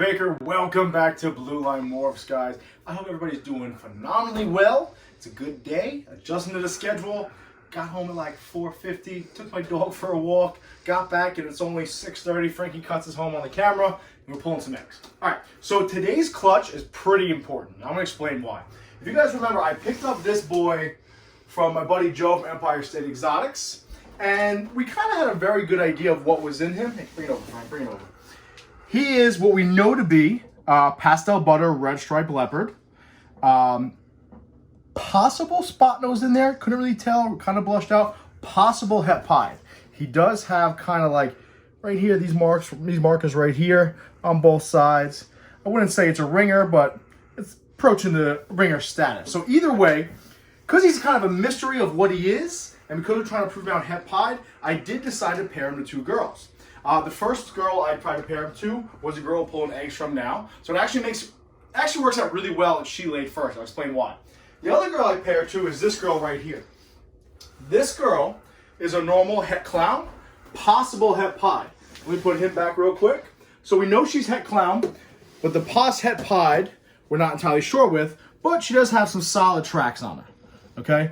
Baker. Welcome back to Blue Line Morphs, guys. I hope everybody's doing phenomenally well. It's a good day, adjusting to the schedule. Got home at like 4:50, took my dog for a walk, got back and it's only 6:30. Frankie cuts us home on the camera and we're pulling some eggs. All right, so today's clutch is pretty important. I'm gonna explain why. If you guys remember, I picked up this boy from my buddy Joe from Empire State Exotics, and we kind of had a very good idea of what was in him. Hey, bring it over, Frank, bring it over. He is what we know to be pastel butter red striped leopard. Possible spot nose in there, couldn't really tell, kind of blushed out. Possible Het Pied. He does have kind of like right here, these markers right here on both sides. I wouldn't say it's a ringer, but it's approaching the ringer status. So either way, because he's kind of a mystery of what he is, and because we're trying to prove out Het Pied, I did decide to pair him to two girls. The first girl I tried to pair him to was a girl pulling eggs from now. So it actually works out really well and she laid first. I'll explain why. The other girl I paired to is this girl right here. This girl is a normal Het Clown, possible Het Pied. Let me put him back real quick. So we know she's Het Clown, but the pos Het Pied we're not entirely sure with, but she does have some solid tracks on her, okay?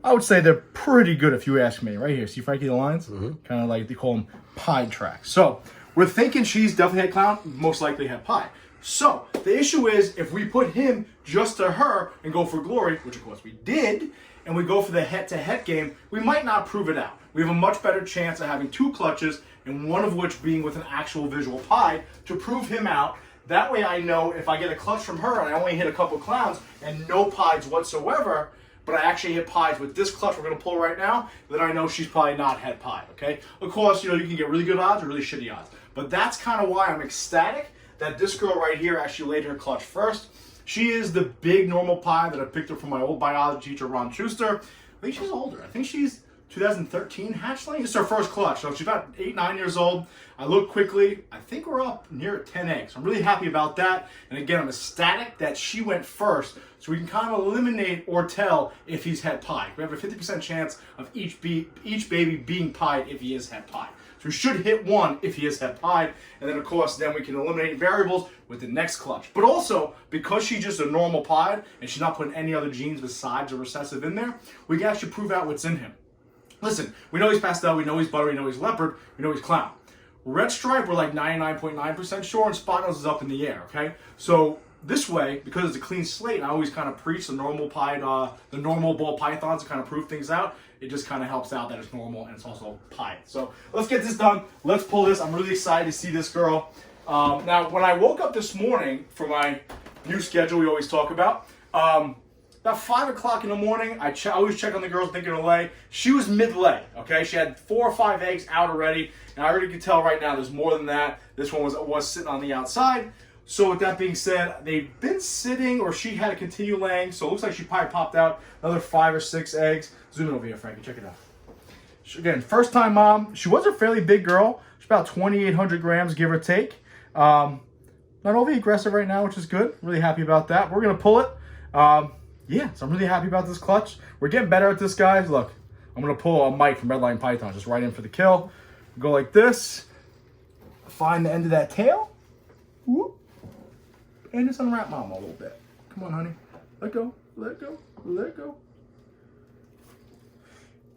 I would say they're pretty good if you ask me. Right here, see Frankie the lines? Kind of like they call them pied tracks. So we're thinking she's definitely Het Clown, most likely Het Pied. So the issue is if we put him just to her and go for glory, which of course we did, and we go for the het-to-het game, we might not prove it out. We have a much better chance of having two clutches, and one of which being with an actual visual pied to prove him out. That way I know if I get a clutch from her and I only hit a couple clowns and no pieds whatsoever, but I actually hit pieds with this clutch we're going to pull right now, then I know she's probably not Het Pied, okay? Of course, you know, you can get really good odds or really shitty odds. But that's kind of why I'm ecstatic that this girl right here actually laid her clutch first. She is the big normal pied that I picked up from my old biology teacher, Ron Schuster. I think she's older. I think she's 2013 hatchling. It's her first clutch, so she's about 8, 9 years old. I looked quickly. I think we're up near 10 eggs. I'm really happy about that. And again, I'm ecstatic that she went first, so we can kind of eliminate or tell if he's Het Pied. We have a 50% chance of each baby being pied if he is Het Pied. So we should hit one if he is Het Pied, and then of course, then we can eliminate variables with the next clutch. But also, because she's just a normal pied, and she's not putting any other genes besides a recessive in there, we can actually prove out what's in him. Listen, we know he's pastel, we know he's butter, we know he's leopard, we know he's clown. Red stripe, we're like 99.9% sure, and spot nose is up in the air, okay? So this way, because it's a clean slate, I always kind of preach the normal pied, the normal ball pythons to kind of prove things out. It just kind of helps out that it's normal and it's also pied. So let's get this done. Let's pull this. I'm really excited to see this girl. Now, when I woke up this morning for my new schedule we always talk about, about 5 o'clock in the morning, I always check on the girls thinking of lay. She was mid-lay, okay? She had 4 or 5 eggs out already, and I already can tell right now there's more than that. This one was sitting on the outside. So with that being said, they've been sitting, or she had to continue laying, so it looks like she probably popped out another 5 or 6 eggs. Zoom in over here, Frankie, check it out. Again, first time mom. She was a fairly big girl. She's about 2,800 grams, give or take. Not overly aggressive right now, which is good. Really happy about that. We're going to pull it. Yeah, so I'm really happy about this clutch. We're getting better at this, guys. Look, I'm going to pull a Mike from Redline Python, just right in for the kill. Go like this. Find the end of that tail. Whoop. And just unwrap mom a little bit. Come on, honey. Let go, let go, let go.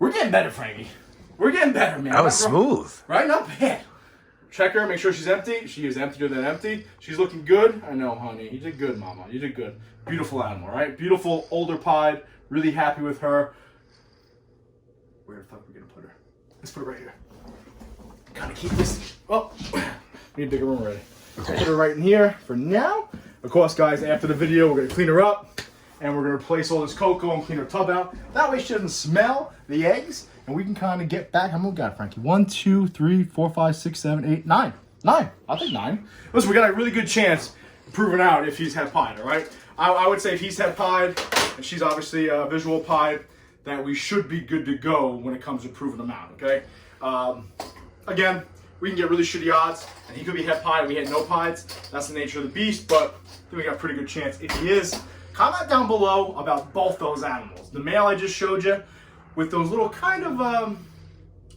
We're getting better, Frankie. We're getting better, man. That was smooth. Right? Not bad. Check her, make sure she's empty. She is emptier than empty. She's looking good. I know, honey. You did good, mama. You did good. Beautiful animal, right? Beautiful older pied. Really happy with her. Where the fuck are we going to put her? Let's put her right here. Gotta keep this. Oh, we need a bigger room already. Let's put her right in here for now. Of course, guys, after the video, we're going to clean her up. And we're going to replace all this cocoa and clean her tub out. That way she doesn't smell the eggs. And we can kind of get back. How many we got, Frankie? 1, 2, 3, 4, 5, 6, 7, 8, 9. 9. I'll take 9. Listen, we got a really good chance of proving out if he's Het Pied, all right? I would say if he's Het Pied, and she's obviously a visual pied, that we should be good to go when it comes to proving them out, okay? Again, we can get really shitty odds, and he could be Het Pied and we had no pieds. That's the nature of the beast, but I think we got a pretty good chance if he is. Comment down below about both those animals. The male I just showed you with those little kind of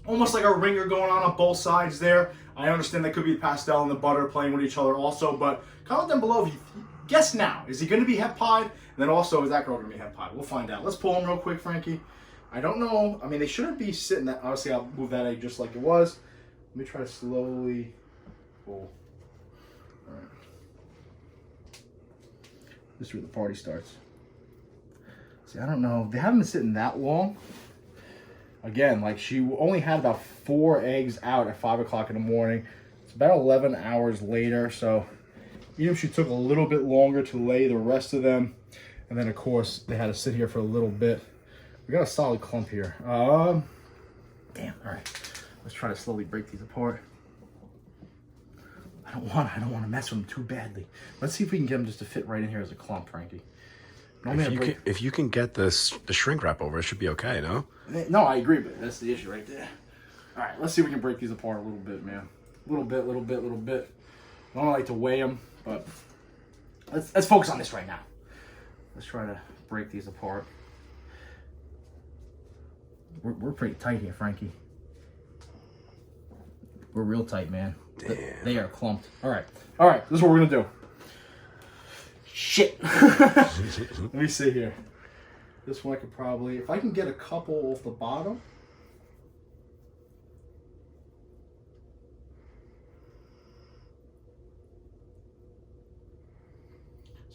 almost like a ringer going on both sides there. I understand that could be Pastel and the butter playing with each other also, but comment down below if you guess now. Is he going to be Het Pied? And then also, is that girl going to be Het Pied? We'll find out. Let's pull him real quick, Frankie. I don't know. I mean, they shouldn't be sitting that. Obviously, I'll move that egg just like it was. Let me try to slowly pull. All right. This is where the party starts. See, I don't know. They haven't been sitting that long. Again, like she only had about 4 eggs out at 5 o'clock in the morning. It's about 11 hours later. So even if she took a little bit longer to lay the rest of them, and then of course they had to sit here for a little bit. We got a solid clump here. Damn. All right. Let's try to slowly break these apart. I don't want to mess with them too badly. Let's see if we can get them just to fit right in here as a clump, Frankie. If you can get the shrink wrap over, it should be okay, no? No, I agree, but that's the issue right there. All right, let's see if we can break these apart a little bit, man. Little bit. I don't like to weigh them, but let's focus on this right now. Let's try to break these apart. We're pretty tight here, Frankie. We're real tight, man. Damn. They are clumped. All right. This is what we're gonna do. Shit. Let me see here. This one I could probably, if I can get a couple off the bottom.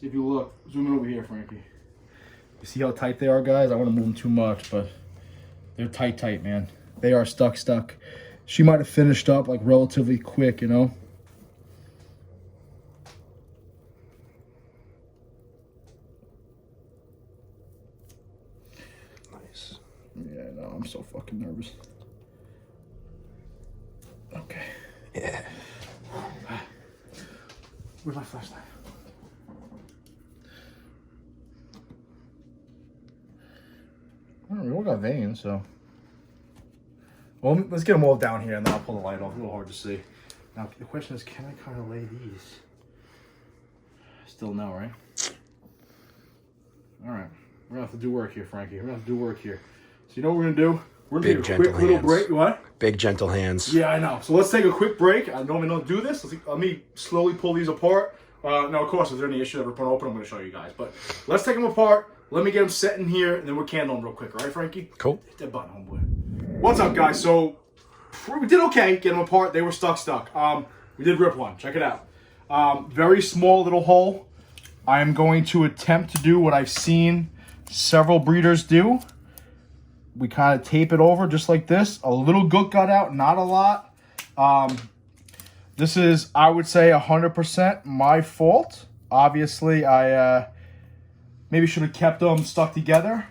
See if you look, zoom in over here, Frankie. You see how tight they are, guys? I want to move them too much, but they're tight, man. They are stuck. She might have finished up like relatively quick, you know? Nice. Yeah, no, I'm so fucking nervous. Okay. Yeah. Where's my flashlight? We all got veins, so. Well, let's get them all down here and then I'll pull the light off. A little hard to see. Now, the question is, can I kind of lay these? Still no, right? All right. We're going to have to do work here, Frankie. We're going to have to do work here. So you know what we're going to do? We're going to take a quick little break. What? Big, gentle hands. Yeah, I know. So let's take a quick break. I normally don't do this. Let me slowly pull these apart. Now, of course, if there's any issue that we're putting open, I'm going to show you guys. But let's take them apart. Let me get them set in here, and then we'll candle them real quick. All right, Frankie? Cool. Hit that button, homeboy. What's up, guys? So we did okay. Get them apart. They were stuck. We did rip one. Check it out. Very small little hole. I am going to attempt to do what I've seen several breeders do. We kind of tape it over just like this. A little gook got out, not a lot. This is, I would say, 100% my fault. Obviously, I maybe should have kept them stuck together.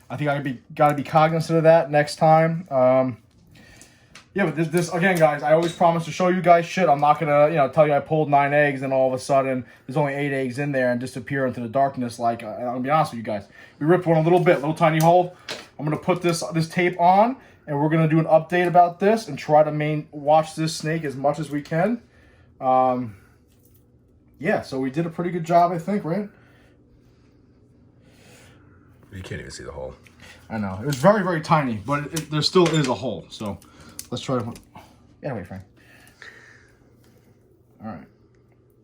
I think I got to be cognizant of that next time. Yeah, but this again, guys, I always promise to show you guys shit. I'm not gonna, tell you I pulled 9 eggs and all of a sudden there's only 8 eggs in there and disappear into the darkness. Like, I'm gonna be honest with you guys. We ripped one a little tiny hole. I'm gonna put this tape on and we're gonna do an update about this and try to watch this snake as much as we can. Yeah, so we did a pretty good job, I think, right? You can't even see the hole. I know. It was very, very tiny, but there still is a hole. So let's try to... Yeah, wait, Frank. All right.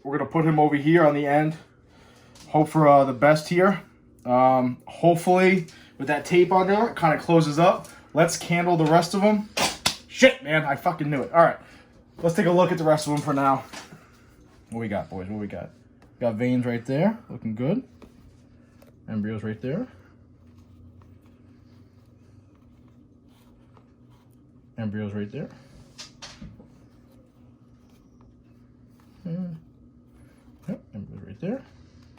We're going to put him over here on the end. Hope for the best here. Hopefully, with that tape on there, it kind of closes up. Let's candle the rest of them. Shit, man. I fucking knew it. All right. Let's take a look at the rest of them for now. What we got, boys? What we got? We got veins right there. Looking good. Embryos right there. Embryos right there. Yep, embryos right there.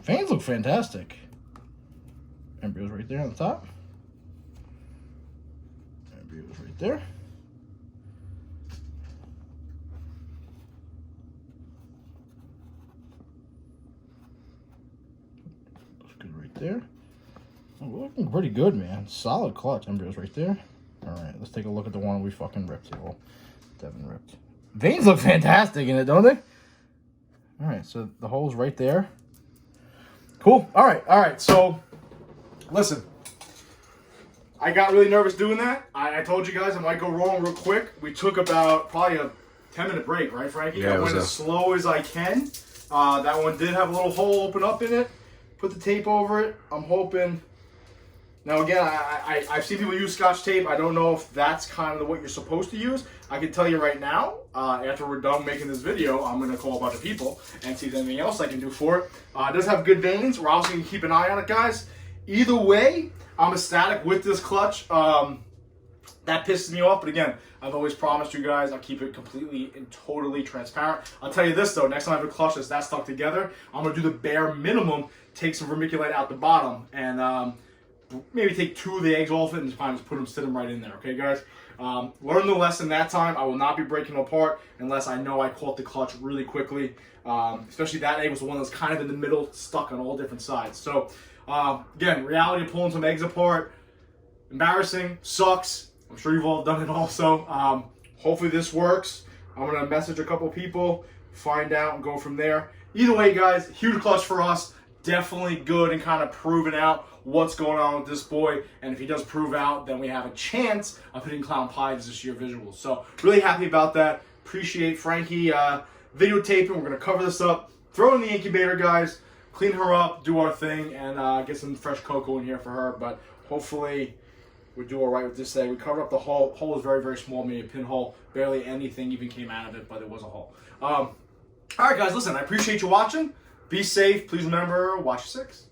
Veins look fantastic. Embryos right there on the top. Embryos right there. Looks good right there. Oh, we're looking pretty good, man. Solid clutch. Embryos right there. All right, let's take a look at the one we fucking ripped here. Well, Devin ripped. Veins look fantastic in it, don't they? All right, so the hole's right there. Cool. All right. So, listen. I got really nervous doing that. I told you guys I might go wrong real quick. We took about probably a 10-minute break, right, Frankie? Yeah, I went as slow as I can. That one did have a little hole open up in it. Put the tape over it. I'm hoping. Now again, I've seen people use Scotch tape. I don't know if that's kind of what you're supposed to use. I can tell you right now, after we're done making this video, I'm going to call a bunch of people and see if there's anything else I can do for it. It does have good veins. We're also going to keep an eye on it, guys. Either way, I'm ecstatic with this clutch. That pisses me off, but again, I've always promised you guys I'll keep it completely and totally transparent. I'll tell you this though, next time I have a clutch that's that stuck together, I'm going to do the bare minimum, take some vermiculite out the bottom, and maybe take 2 of the eggs off it and just sit them right in there, okay guys? Learn the lesson that time. I will not be breaking them apart unless I know I caught the clutch really quickly. Especially that egg was the one that was kind of in the middle, stuck on all different sides. So again, reality of pulling some eggs apart, embarrassing, sucks. I'm sure you've all done it also. Hopefully this works. I'm going to message a couple people, find out, and go from there. Either way, guys, huge clutch for us. Definitely good and kind of proving out what's going on with this boy. And if he does prove out, then we have a chance of hitting Clown Pies this year visuals. So really happy about that. Appreciate Frankie videotaping. We're going to cover this up, throw it in the incubator, guys, clean her up, do our thing, and get some fresh cocoa in here for her. But hopefully we do all right with this egg. We covered up the hole. Hole is very, very small, maybe a pinhole. Barely anything even came out of it, but it was a hole. All right, guys, listen, I appreciate you watching. Be safe. Please remember, watch your 6.